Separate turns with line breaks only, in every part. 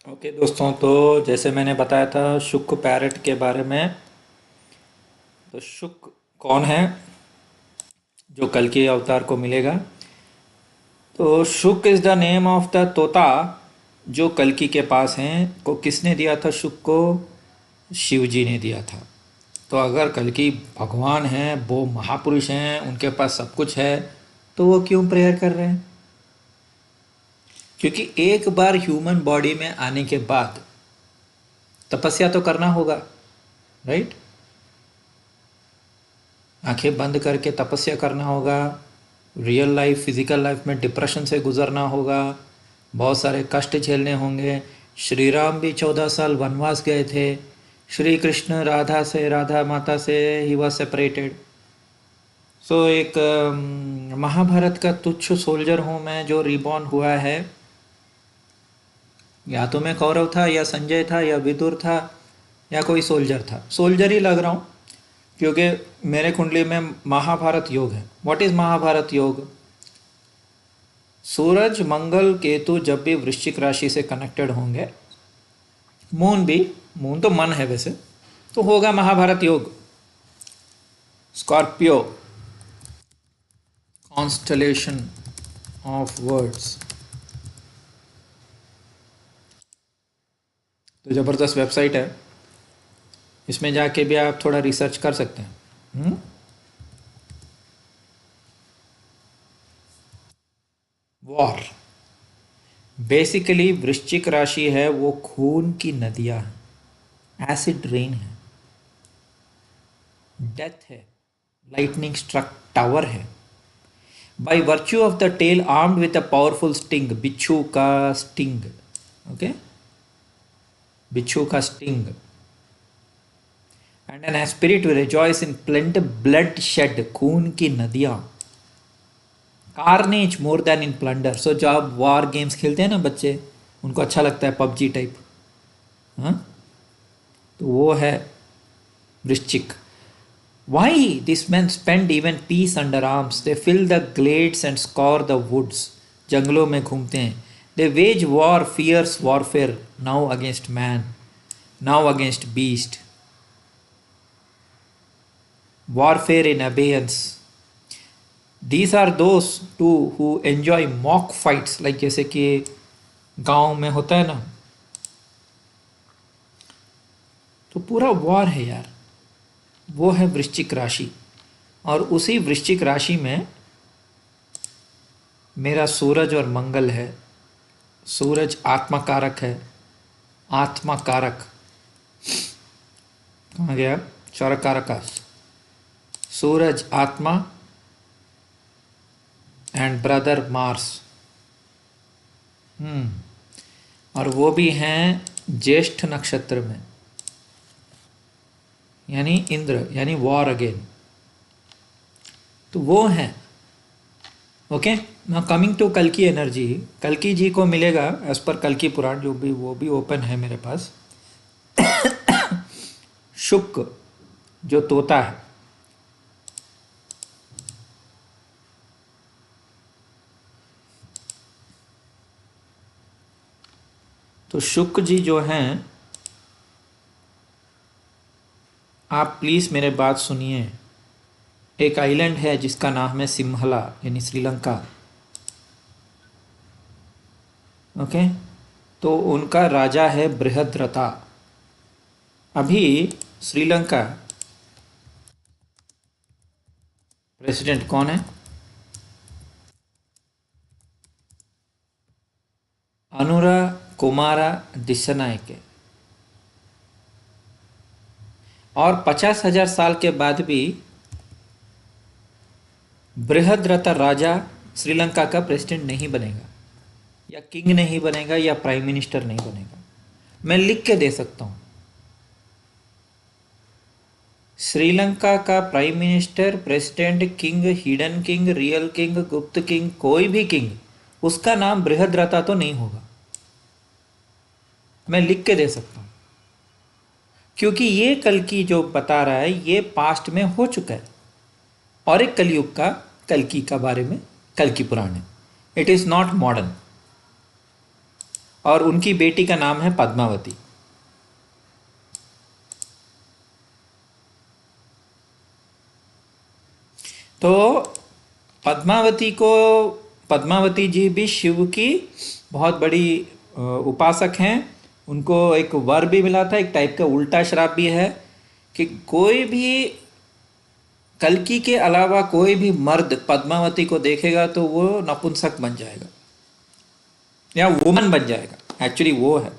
Okay दोस्तों, तो जैसे मैंने बताया था शुक पैरट के बारे में। तो शुक कौन है जो कल के अवतार को मिलेगा? तो Shuk is the name of the तोता जो कल्कि के पास हैं। को किसने दिया था शुक को? शिव जी ने दिया था। तो अगर कल्कि भगवान हैं, वो महापुरुष हैं, उनके पास सब कुछ है, तो वो क्यों प्रेयर कर रहे हैं? क्योंकि एक बार ह्यूमन बॉडी में आने के बाद तपस्या तो करना होगा, राइट? आंखें बंद करके तपस्या करना होगा। रियल लाइफ फिजिकल लाइफ में डिप्रेशन से गुजरना होगा। बहुत सारे कष्ट झेलने होंगे। श्री राम भी 14 साल वनवास गए थे। श्री कृष्ण राधा माता से ही वॉज सेपरेटेड। सो एक महाभारत का तुच्छ सोल्जर हूँ मैं जो रिबॉर्न हुआ है। या तो मैं कौरव था, या संजय था, या विदुर था, या कोई सोल्जर था। सोल्जर ही लग रहा हूँ क्योंकि मेरे कुंडली में महाभारत योग है। व्हाट इज महाभारत योग? सूरज मंगल केतु जब भी वृश्चिक राशि से कनेक्टेड होंगे, मून भी, मून तो मन है वैसे, तो होगा महाभारत योग। Scorpio constellation of words. तो ज़बरदस्त वेबसाइट है, इसमें जाके भी आप थोड़ा रिसर्च कर सकते हैं। वॉर बेसिकली वृश्चिक राशि है, वो खून की नदियां हैं, एसिड रेन है, डेथ है, लाइटनिंग स्ट्रक टावर है। By virtue of the tail armed with a powerful sting, बिच्छू का स्टिंग, ओके, बिच्छू का sting. And an spirit will rejoice in plenty bloodshed, खून की नदियां। Carnage more than in plunder. So जो आप वार गेम्स खेलते हैं ना बच्चे, उनको अच्छा लगता है पबजी टाइप, हाँ, तो वो है वृश्चिक। Why these men spend even peace under arms? They fill the glades and scour the woods. जंगलों में घूमते हैं। They wage war, fierce warfare, now against man, now against beast. Warfare in abeyance. These are those too who enjoy mock fights, like जैसे कि गांव में होता है ना, तो पूरा वॉर है यार। वो है वृश्चिक राशि, और उसी वृश्चिक राशि में मेरा सूरज और मंगल है। सूरज आत्मा कारक है। आत्मा कारक कहाँ गया? चौरक कारकास। सूरज आत्मा एंड ब्रदर मार्स। और वो भी हैं ज्येष्ठ नक्षत्र में, यानी इंद्र, यानी वॉर अगेन। तो वो हैं। ओके, नाउ कमिंग टू कल्कि एनर्जी। कल्कि जी को मिलेगा एज पर कल्कि पुराण, जो भी वो भी ओपन है मेरे पास। शुक जो तोता है, तो शुक जी जो हैं, आप प्लीज़ मेरे बात सुनिए। एक आइलैंड है जिसका नाम है सिम्हला, यानी श्रीलंका। ओके, तो उनका राजा है बृहद्रथा। अभी श्रीलंका प्रेसिडेंट कौन है? अनुरा कुमारा दिसनायके। और 50,000 साल के बाद भी बृहद्रथ राजा श्रीलंका का प्रेसिडेंट नहीं बनेगा, या किंग नहीं बनेगा, या प्राइम मिनिस्टर नहीं बनेगा। मैं लिख के दे सकता हूं। श्रीलंका का prime minister, president, king, hidden king, real king, गुप्त किंग, कोई भी किंग, उसका नाम बृहद्रथा तो नहीं होगा। मैं लिख के दे सकता हूं, क्योंकि ये कल्कि जो बता रहा है ये पास्ट में हो चुका है। और एक कलयुग का कल्कि का बारे में कल्कि पुराण है। It is not modern. और उनकी बेटी का नाम है पद्मावती। तो पद्मावती को पद्मावती जी भी शिव की बहुत बड़ी उपासक हैं। उनको एक वर भी मिला था, एक टाइप का उल्टा श्राप भी है कि कोई भी कल्कि के अलावा कोई भी मर्द पद्मावती को देखेगा तो वो नपुंसक बन जाएगा या वुमन बन जाएगा, एक्चुअली वो है।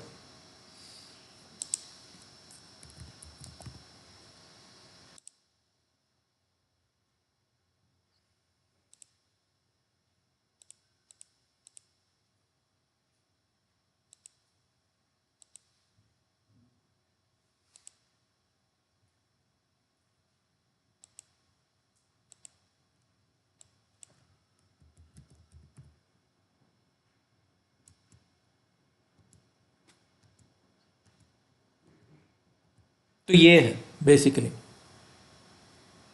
तो ये है बेसिकली।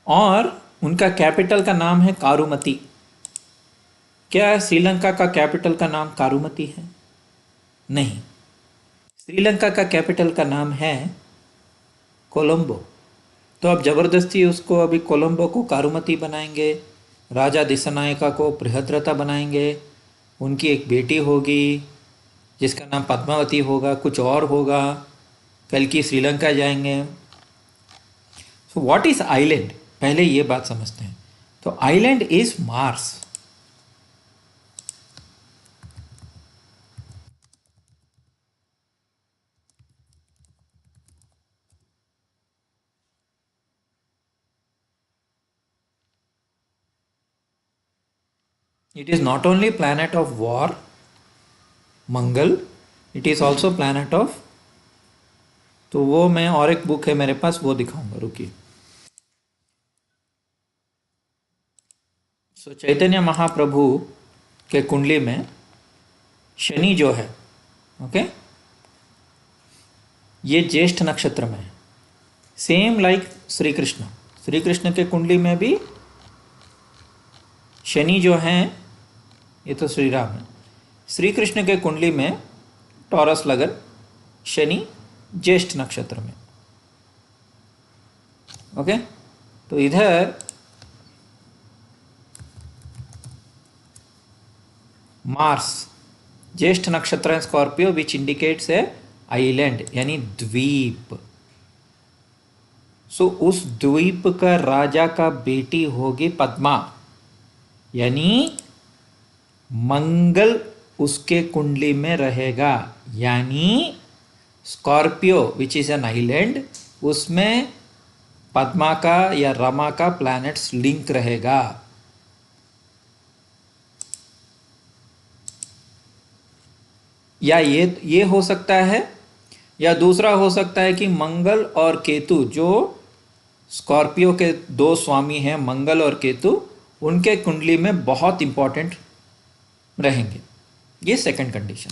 और उनका कैपिटल का नाम है कारुमती। क्या श्रीलंका का कैपिटल का नाम कारुमती है? नहीं, श्रीलंका का कैपिटल का नाम है कोलंबो। तो अब जबरदस्ती उसको अभी कोलंबो को कारुमती बनाएंगे, राजा दिसानायका को बृहद्रथा बनाएंगे, उनकी एक बेटी होगी जिसका नाम पद्मावती होगा, कुछ और होगा, कल की श्रीलंका जाएंगे। सो व्हाट इज आइलैंड, पहले ये बात समझते हैं। तो island is Mars. It is not only planet of war, Mangal, it is also planet of, तो वो मैं और एक बुक है मेरे पास वो दिखाऊंगा, रुकिए। सो चैतन्य महाप्रभु के कुंडली में शनि जो है, ओके, ये ज्येष्ठ नक्षत्र में है। सेम लाइक श्री कृष्ण, श्री कृष्ण के कुंडली में भी शनि जो हैं, ये तो श्री राम है, श्री कृष्ण के कुंडली में टॉरस लगन शनि ज्येष्ठ नक्षत्र में। ओके, तो इधर मार्स ज्येष्ठ नक्षत्र है Scorpio, which indicates a island यानी द्वीप। सो उस द्वीप का राजा का बेटी होगी पद्मा, यानी मंगल उसके कुंडली में रहेगा, यानी Scorpio which is an island, उसमें पद्मा का या रमा का प्लैनेट्स लिंक रहेगा। या ये हो सकता है, या दूसरा हो सकता है कि मंगल और केतु, जो स्कॉर्पियो के दो स्वामी हैं मंगल और केतु, उनके कुंडली में बहुत इंपॉर्टेंट रहेंगे। ये सेकंड कंडीशन।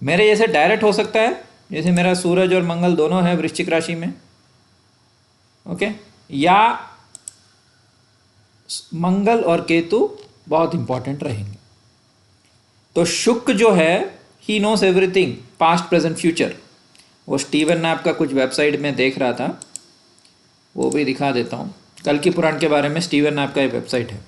मेरे जैसे डायरेक्ट हो सकता है, जैसे मेरा सूरज और मंगल दोनों है वृश्चिक राशि में, ओके, या मंगल और केतु बहुत इंपॉर्टेंट रहेंगे। तो शुक्र जो है, he knows everything past present future. वो स्टीवन नैप का कुछ वेबसाइट में देख रहा था, वो भी दिखा देता हूँ। कल की पुराण के बारे में स्टीवन नैप का एक वेबसाइट है।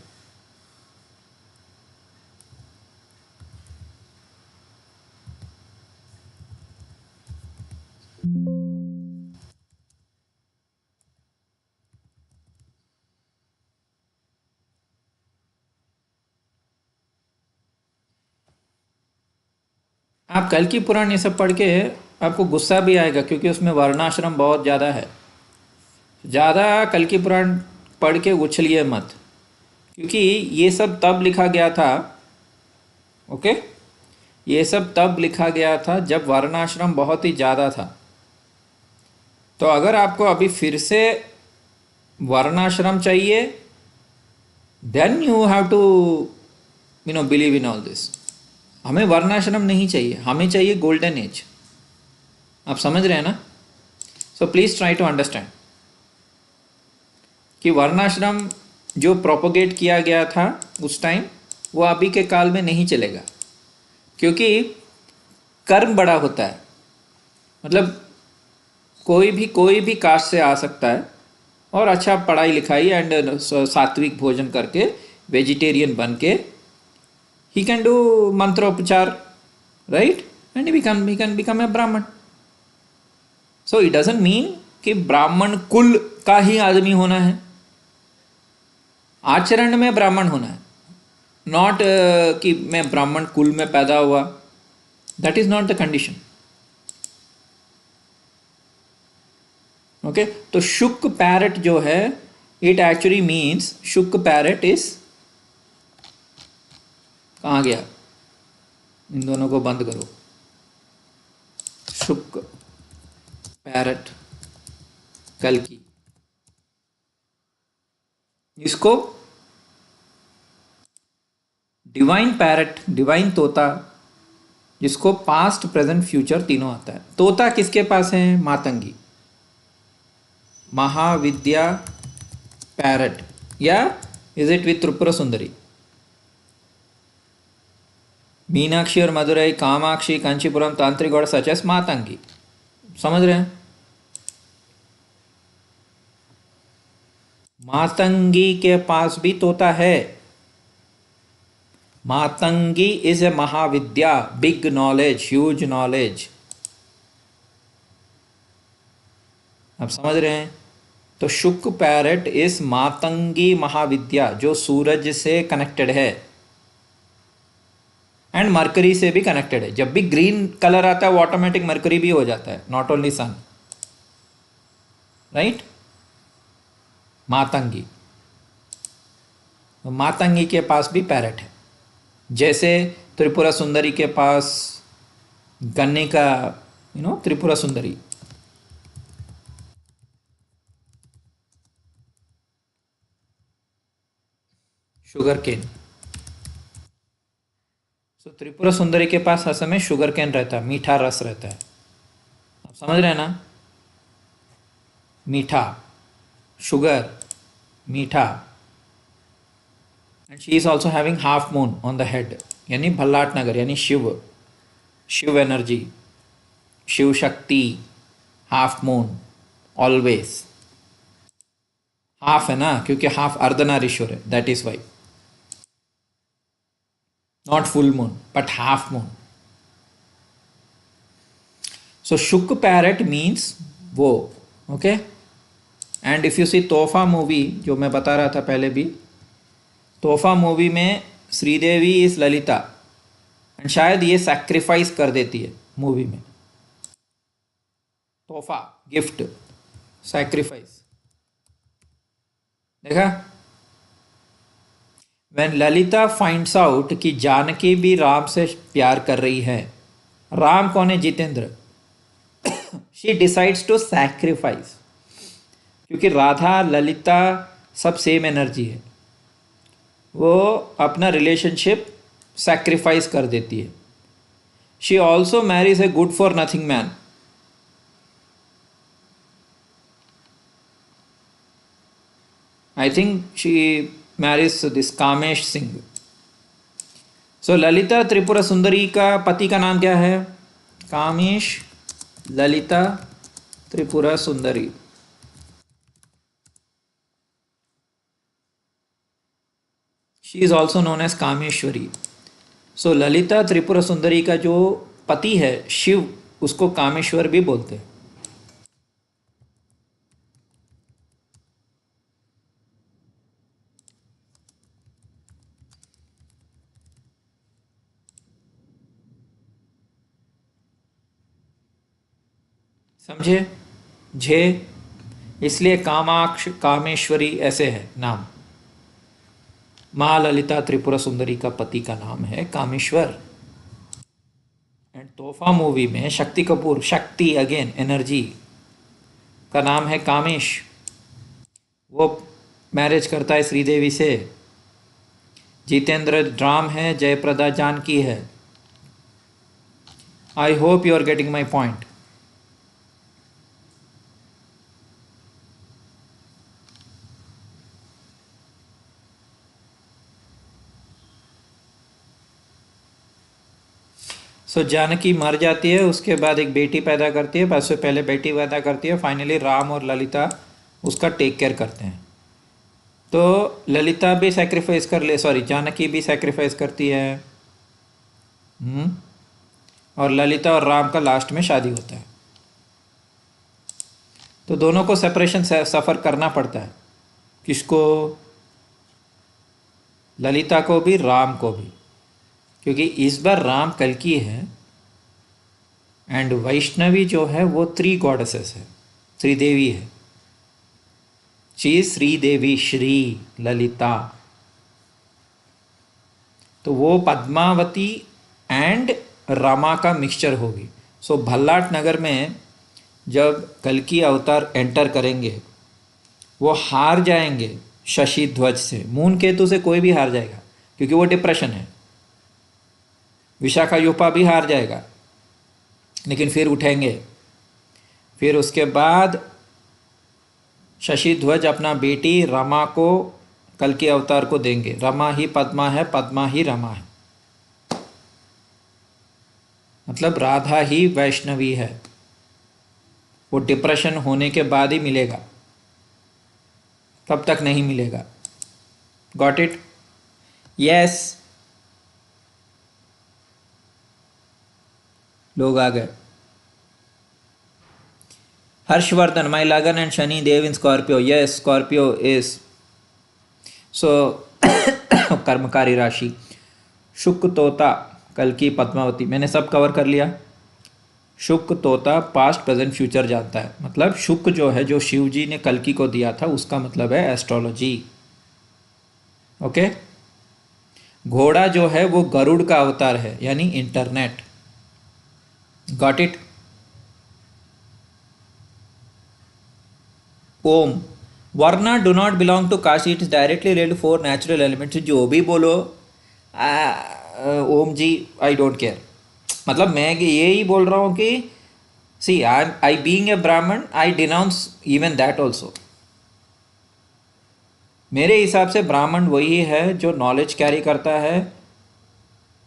आप कल की पुराण ये सब पढ़ के आपको गुस्सा भी आएगा, क्योंकि उसमें वर्णाश्रम बहुत ज़्यादा है। ज़्यादा कल की पुराण पढ़ के उछलिए मत, क्योंकि ये सब तब लिखा गया था, ओके, ये सब तब लिखा गया था जब वर्णाश्रम बहुत ही ज़्यादा था। तो अगर आपको अभी फिर से वर्णाश्रम चाहिए, then you have to believe in all this. हमें वर्णाश्रम नहीं चाहिए, हमें चाहिए गोल्डन एज। आप समझ रहे हैं ना? So please try to understand कि वर्णाश्रम जो प्रोपोगेट किया गया था उस टाइम, वो अभी के काल में नहीं चलेगा, क्योंकि कर्म बड़ा होता है। मतलब कोई भी कास्ट से आ सकता है और अच्छा पढ़ाई लिखाई एंड सात्विक भोजन करके वेजिटेरियन बन के ही कैन डू मंत्रोपचार, right, and he can become a Brahmin. So it doesn't mean कि ब्राह्मण कुल का ही आदमी होना है, आचरण में ब्राह्मण होना है। नॉट कि मैं ब्राह्मण कुल में पैदा हुआ, that is not the condition. Okay, तो शुक पैरट जो है, इट एक्चुअली मीन्स, शुक पैरट इज, कहाँ गया, इन दोनों को बंद करो। शुक पैरट कल की, इसको डिवाइन पैरट, डिवाइन तोता, जिसको पास्ट प्रेजेंट फ्यूचर तीनों आता है। तोता किसके पास है? मातंगी, महाविद्या पैरट, या is it with Tripura Sundari? Meenakshi और मदुरई, कामाक्षी, कांचीपुरम, तांत्रिक और सच एस मातंगी। समझ रहे हैं? मातंगी के पास भी तोता है। Matangi is a Mahavidya, big knowledge, huge knowledge. आप समझ रहे हैं? तो शुक पैरट इस मातंगी महाविद्या जो सूरज से कनेक्टेड है एंड मरकरी से भी कनेक्टेड है। जब भी ग्रीन कलर आता है वो ऑटोमेटिक मरकरी भी हो जाता है, not only son, right. Matangi, Matangi के पास भी पैरट है। जैसे त्रिपुरा सुंदरी के पास गन्ने का, त्रिपुरा सुंदरी, शुगर केन। सो त्रिपुरा सुंदरी के पास हर समय शुगर केन रहता है, मीठा रस रहता है। आप समझ रहे हैं ना? मीठा, शुगर, मीठा। And she is also having half moon on the head, यानी भल्लाट नगर, यानी Shiv, Shiv energy, Shiv Shakti, half moon always. Half है ना, क्योंकि हाफ अर्धनारीश्वर है, that is why. Not full moon but half moon. So शुक पैरट मीन्स वो, okay. And if you see Tohfa movie, जो मैं बता रहा था पहले भी, तोहफा मूवी में श्रीदेवी इज ललिता, एंड शायद ये सैक्रिफाइस कर देती है मूवी में। तोहफा, गिफ्ट, सैक्रिफाइस, देखा? व्हेन ललिता फाइंड्स आउट कि जानकी भी राम से प्यार कर रही है, राम कौन है? Jeetendra. She decides to sacrifice, क्योंकि राधा ललिता सब सेम एनर्जी है, वो अपना रिलेशनशिप सैक्रिफाइस कर देती है। She also marries a good for nothing man. I think she marriage this Kamesh Singh. So Lalita Tripura Sundari का पति का नाम क्या है? Kamesh Lalita Tripura Sundari. She is also known as Kameshwari. So Lalita Tripura Sundari का जो पति है शिव, उसको कामेश्वर भी बोलते हैं। समझे? झे, इसलिए कामाक्ष, कामेश्वरी ऐसे है नाम। माँ ललिता त्रिपुरा सुंदरी का पति का नाम है कामेश्वर। एंड तोहफा मूवी में शक्ति कपूर, शक्ति अगेन एनर्जी, का नाम है कामेश। वो मैरिज करता है श्रीदेवी से। जितेंद्र ड्राम है, जयप्रदा जानकी है। I hope you are getting my point. So so Janaki मर जाती है, उसके बाद एक बेटी पैदा करती है, बस से पहले बेटी पैदा करती है, फाइनली राम और ललिता उसका टेक केयर करते हैं। तो ललिता भी सेक्रीफाइस कर ले, सॉरी जानकी भी सेक्रीफाइस करती है। हम्म। और ललिता और राम का लास्ट में शादी होता है। तो दोनों को सेपरेशन सफ़र करना पड़ता है। किसको? ललिता को भी, राम को भी, क्योंकि इस बार राम कल्कि है एंड वैष्णवी जो है वो 3 गॉडेसेस है, श्रीदेवी है। शी श्रीदेवी, श्री ललिता। तो वो पद्मावती एंड रमा का मिक्सचर होगी। सो भल्लाट नगर में जब कल्कि अवतार एंटर करेंगे वो हार जाएंगे शशि ध्वज से, मून केतु से कोई भी हार जाएगा क्योंकि वो डिप्रेशन है। विशाखा यूपा भी हार जाएगा लेकिन फिर उठेंगे। फिर उसके बाद शशि ध्वज अपना बेटी रमा को कल्कि अवतार को देंगे। रमा ही पद्मा है, पद्मा ही रमा है, मतलब राधा ही वैष्णवी है। वो डिप्रेशन होने के बाद ही मिलेगा, तब तक नहीं मिलेगा। Got it? यस, लोग आ गए। Harshvardhan, my lagan and Shani Dev in Scorpio. Yes, Scorpio is so कर्मकारी राशि। शुक्र तोता, कल्कि पद्मावती, मैंने सब कवर कर लिया। शुक्र तोता पास्ट प्रेजेंट फ्यूचर जानता है, मतलब शुक्र जो है, जो शिव जी ने कल्कि को दिया था, उसका मतलब है एस्ट्रोलॉजी। ओके। घोड़ा जो है वो गरुड़ का अवतार है, यानी इंटरनेट। Got it? ओम, वर्ना do not belong to Kashi, it is directly related to 4 natural elements. जो भी बोलो ओम जी, आई डोंट केयर। मतलब मैं यही बोल रहा हूँ कि सी आई बीइंग ए ब्राह्मण, आई डिनाउंस इवन दैट ऑल्सो। मेरे हिसाब से ब्राह्मण वही है जो नॉलेज कैरी करता है,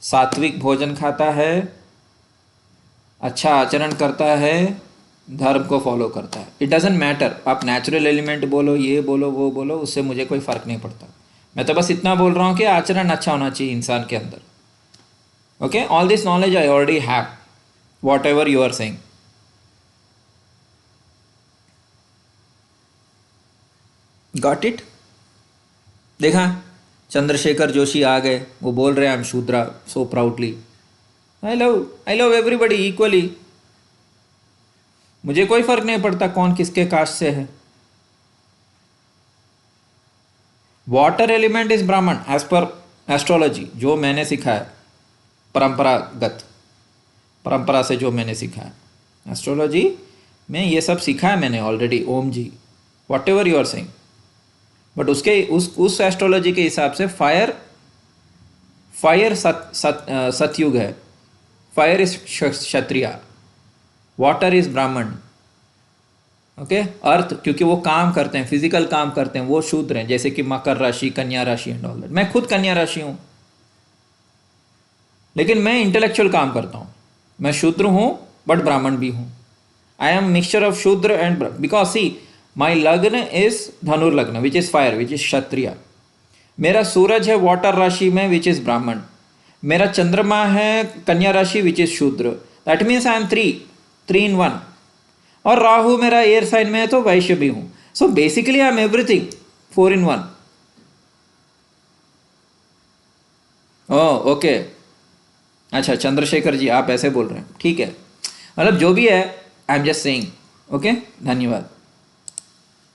सात्विक भोजन खाता है, अच्छा आचरण करता है, धर्म को फॉलो करता है। इट डजेंट मैटर आप नेचुरल एलिमेंट बोलो, ये बोलो, वो बोलो, उससे मुझे कोई फ़र्क नहीं पड़ता। मैं तो बस इतना बोल रहा हूँ कि आचरण अच्छा होना चाहिए इंसान के अंदर। Okay, all this knowledge I already have, whatever you are saying. Got it? देखा, चंद्रशेखर जोशी आ गए, वो बोल रहे हैं I am Shudra so proudly. I love everybody equally. मुझे कोई फर्क नहीं पड़ता कौन किसके कास्ट से है। वाटर एलिमेंट इज ब्राह्मण एज पर एस्ट्रोलॉजी, जो मैंने सीखा है, परंपरा से जो मैंने सीखा है एस्ट्रोलॉजी में, ये सब सीखा है मैंने already. Om ji, whatever you are saying, but उसके उस एस्ट्रोलॉजी के हिसाब से फायर सतयुग है, फायर इज क्षत्रिय, वाटर इज ब्राह्मण। ओके, अर्थ, क्योंकि वो काम करते हैं, फिजिकल काम करते हैं, वो शूद्र हैं, जैसे कि मकर राशि, कन्या राशि एंड ऑल दैट। मैं खुद कन्या राशि हूं, लेकिन मैं इंटेलेक्चुअल काम करता हूं। मैं शूद्र हूं बट ब्राह्मण भी हूं। I am mixture of Shudra and, because see my lagna is Dhanurlagna which is fire which is Kshatriya. मेरा सूरज है वाटर राशि में विच इज ब्राह्मण। मेरा चंद्रमा है कन्या राशि विच इज शूद्र। That means I am three in one. और राहु मेरा एयर साइन में है तो वैश्य भी हूं। So basically I am everything, 4 in 1। Oh okay, अच्छा चंद्रशेखर जी आप ऐसे बोल रहे हैं, ठीक है, मतलब जो भी है, I am just saying. Okay, धन्यवाद।